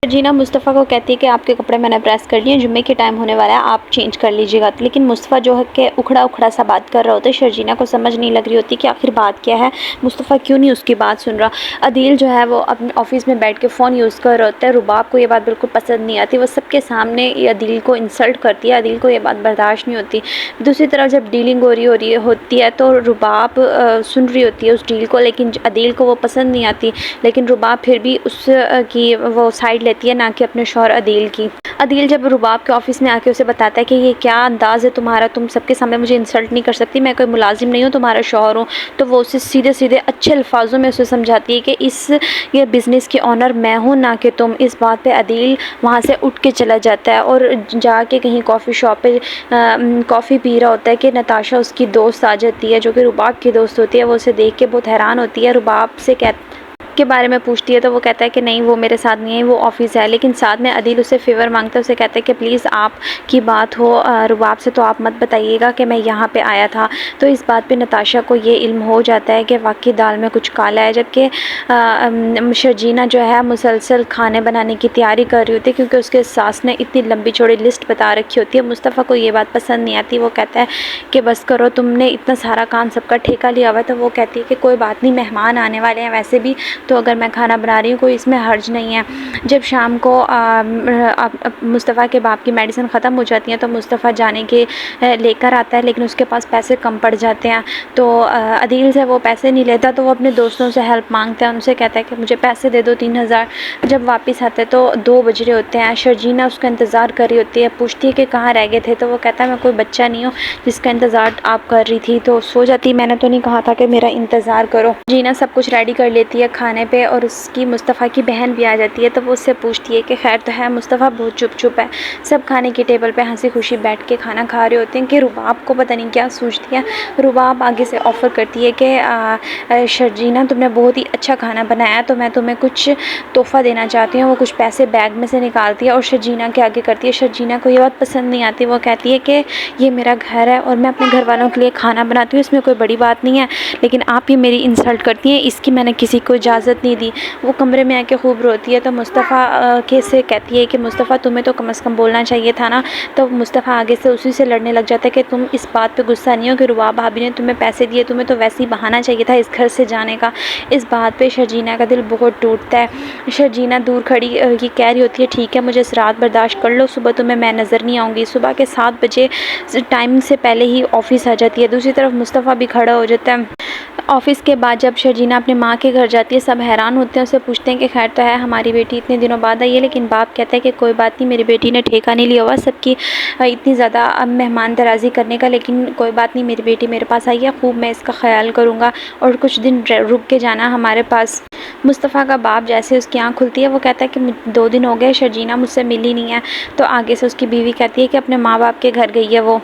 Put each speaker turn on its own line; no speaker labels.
जीना मुस्तफ़ा को कहती है कि आपके कपड़े मैंने प्रेस कर लिए, जुम्मे के टाइम होने वाला है, आप चेंज कर लीजिएगा। लेकिन मुस्तफ़ा जो है कि उखड़ा उखड़ा सा बात कर रहा होता है। शर्जीना को समझ नहीं लग रही होती कि आखिर बात क्या है, मुस्तफ़ा क्यों नहीं उसकी बात सुन रहा। अदील जो है वो अपने ऑफिस में बैठ के फ़ोन यूज़ कर रहा होता है। रुबाब को ये बात बिल्कुल पसंद नहीं आती, वो सबके सामने ये अदील को इंसल्ट करती है। अदील को ये बात बर्दाश्त नहीं होती। दूसरी तरफ जब डीलिंग हो रही होती है तो रुबाब सुन रही होती है उस डील को, लेकिन अदील को वो पसंद नहीं आती। लेकिन रुबाब फिर भी उस की वो साइड लेती है, ना कि अपने शौहर अदील की। अदील जब रुबाब के ऑफिस में आके उसे बताता है कि ये क्या अंदाज़ है तुम्हारा, तुम सबके सामने मुझे इंसल्ट नहीं कर सकती, मैं कोई मुलाजिम नहीं हूँ, तुम्हारा शौहर हूँ। तो वो उसे सीधे सीधे अच्छे अल्फाजों में उसे समझाती है कि ये बिज़नेस की ऑनर मैं हूँ, ना कि तुम। इस बात पे अदील वहाँ से उठ के चला जाता है और जाके कहीं कॉफ़ी शॉप पे कॉफ़ी पी रहा होता है कि नताशा उसकी दोस्त आ जाती है, जो कि रुबाब की दोस्त होती है। वो उसे देख के बहुत हैरान होती है, रुबाब से के बारे में पूछती है तो वो कहता है कि नहीं, वो मेरे साथ नहीं है, वो ऑफिस है। लेकिन साथ में अदील उसे फेवर मांगता है, उसे कहता है कि प्लीज़ आप की बात हो रुबाब से तो आप मत बताइएगा कि मैं यहाँ पे आया था। तो इस बात पे नताशा को ये इल्म हो जाता है कि वाकई दाल में कुछ काला है। जबकि शर्जीना जो है मुसलसल खाने बनाने की तैयारी कर रही होती है, क्योंकि उसके सास ने इतनी लंबी चौड़ी लिस्ट बता रखी होती है। मुस्तफ़ा को ये बात पसंद नहीं आती। वो कहता है कि बस करो, तुमने इतना सारा काम सबका ठेका लिया हुआ है। तो वो कहती है कि कोई बात नहीं, मेहमान आने वाले हैं, वैसे भी तो अगर मैं खाना बना रही हूँ कोई इसमें हर्ज नहीं है। जब शाम को मुस्तफ़ा के बाप की मेडिसिन ख़त्म हो जाती है तो मुस्तफ़ा जाने के लेकर आता है, लेकिन उसके पास पैसे कम पड़ जाते हैं। तो अदील से वो पैसे नहीं लेता, तो वो अपने दोस्तों से हेल्प मांगता है। उनसे कहता है कि मुझे पैसे दे दो 3000। जब वापस आते तो 2 बज रहे होते हैं। शर्जीना उसका इंतज़ार कर रही होती है, पूछती है कि कहाँ रह गए थे। तो वो कहता है मैं कोई बच्चा नहीं हूँ जिसका इंतज़ार आप कर रही थी, तो सो जाती, मैंने तो नहीं कहा था कि मेरा इंतज़ार करो। जीना सब कुछ रेडी कर लेती है खाने पे, और उसकी मुस्तफ़ा की बहन भी आ जाती है। तो वो उससे पूछती है कि खैर तो है। मुस्तफ़ा बहुत चुप है। सब खाने की टेबल पे हंसी खुशी बैठ के खाना खा रहे होते हैं कि रुबाब को पता नहीं क्या सूझती है। रुबाब आगे से ऑफ़र करती है कि शर्जीना तुमने बहुत ही अच्छा खाना बनाया, तो मैं तुम्हें कुछ तोहफ़ा देना चाहती हूँ। वो कुछ पैसे बैग में से निकालती है और शर्जीना के आगे करती है। शर्जीना को ये बात पसंद नहीं आती। वो कहती है कि ये मेरा घर है और मैं अपने घर वालों के लिए खाना बनाती हूँ, इसमें कोई बड़ी बात नहीं है, लेकिन आप ये मेरी इंसल्ट करती हैं, इसकी मैंने किसी को इजाज़त नहीं दी। वो कमरे में आके खूब रोती है। तो मुस्तफ़ा के से कहती है कि मुस्तफ़ा तुम्हें तो कम से कम बोलना चाहिए था ना। तो मुस्तफ़ा आगे से उसी से लड़ने लग जाता है कि तुम इस बात पे गुस्सा नहीं हो कि रुबाब भाभी ने तुम्हें पैसे दिए, तुम्हें तो वैसे ही बहाना चाहिए था इस घर से जाने का। इस बात पे शर्जीना का दिल बहुत टूटता है। शर्जीना दूर खड़ी ये कह रही होती है ठीक है, मुझे इस रात बर्दाश्त कर लो, सुबह तुम्हें मैं नज़र नहीं आऊँगी। सुबह के 7 बजे टाइम से पहले ही ऑफिस आ जाती है। दूसरी तरफ मुस्तफ़ा भी खड़ा हो जाता है। ऑफिस के बाद जब शर्जीना अपने माँ के घर जाती है, सब हैरान होते हैं, उससे पूछते हैं कि खैर तो है, हमारी बेटी इतने दिनों बाद आई है। लेकिन बाप कहता है कि कोई बात नहीं, मेरी बेटी ने ठेका नहीं लिया हुआ सबकी इतनी ज़्यादा मेहमान दराजी करने का, लेकिन कोई बात नहीं, मेरी बेटी मेरे पास आई है, खूब मैं इसका ख्याल करूँगा और कुछ दिन रुक के जाना हमारे पास। मुस्तफ़ा का बाप जैसे उसकी आँख खुलती है, वो कहता है कि 2 दिन हो गए शर्जीना मुझसे मिली नहीं है। तो आगे से उसकी बीवी कहती है कि अपने माँ बाप के घर गई है वो।